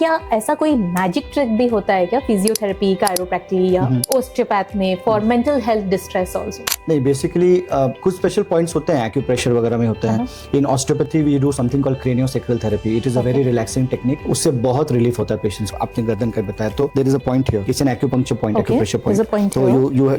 क्या ऐसा कोई मैजिक ट्रिक भी होता है क्या फिजियोथेरेपी, कायरोप्रैक्टिक या ओस्टियोपैथ में for mental health distress also? नहीं, बेसिकली कुछ स्पेशल पॉइंट्स होते हैं, एक्यूप्रेशर वगैरह में होते हैं. In osteopathy we do something called craniosacral therapy. It is a very relaxing technique. उससे बहुत रिलीफ होता है पेशेंट्स. आपने गर्दन का बताया तो there is a point here. It's an acupuncture point, acupressure point. So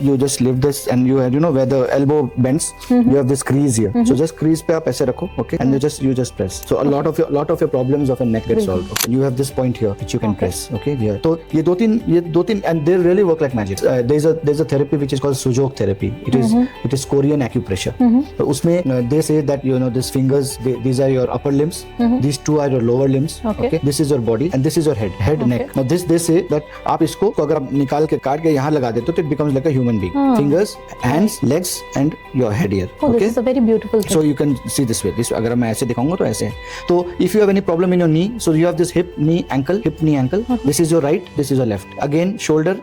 you just lift this and you know where the elbow bends, you have this crease here. So just crease पे आप ऐसे रखो, okay, and you just press. So a lot of your problems of a neck get solved. Okay? You have this point here which you can press, okay, here. तो ये दो तीन and they really work like magic. There's a therapy which is called Sujok therapy. It is Korean acupressure. तो उसमें they say that you know these fingers, these are your upper limbs, these two are your lower limbs, okay, this is your body and this is your head, neck. Now this they say that आप इसको अगर आप निकाल के काट के यहाँ लगा देते हो तो it becomes like a human being. Fingers, hands, legs and your head here. Oh, okay? This is a very beautiful thing. So you can see this way. This अगर मैं ऐसे दिखाऊंगा तो ऐसे है. तो if you have any problem in your knee, so you have this hip, knee, ankle. This is your right, this is your left. Again shoulder,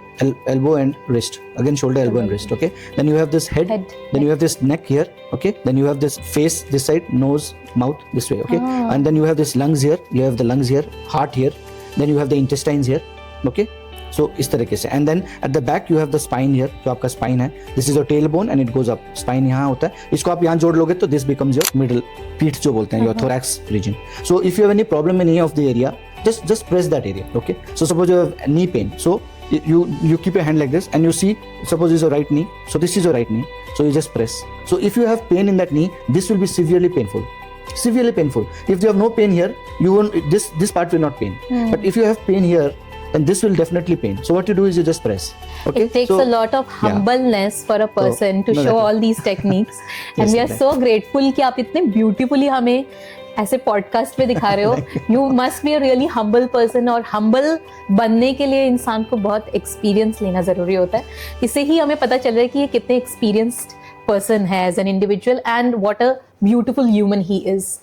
elbow and wrist. Again shoulder, elbow and wrist. Okay. Then you have this head. Then you have this neck here. Okay. Then you have this face this side, nose, mouth this way. Okay. And then you have this lungs here. You have the lungs here, heart here. Then you have the intestines here. Okay. So इस तरीके से. And then at the back you have the spine here. जो आपका spine है. This is your tailbone and it goes up. Spine यहाँ होता है. इसको आप यहाँ जोड़ लोगे तो this becomes your middle, पीठ जो बोलते हैं, your thorax region. So if you have any problem in any of the area, just press that area. Okay. So suppose you have knee pain. So you keep your hand like this and you see, suppose this is your right knee. So this is your right knee. So you just press. So if you have pain in that knee, this will be severely painful. Severely painful. If you have no pain here, you won't. This part will not pain. But if you have pain here, and this will definitely pain. So what you do is you just press. Okay. It takes a lot of humbleness for a person to show all these techniques. And we are so grateful कि आप इतने beautifully हमें ऐसे podcast पे दिखा रहे हो. You must be a really humble person. और humble बनने के लिए इंसान को बहुत एक्सपीरियंस लेना जरूरी होता है. इससे ही हमें पता चल रहा है कि ये कितने experienced person है as an individual and what a beautiful human he is.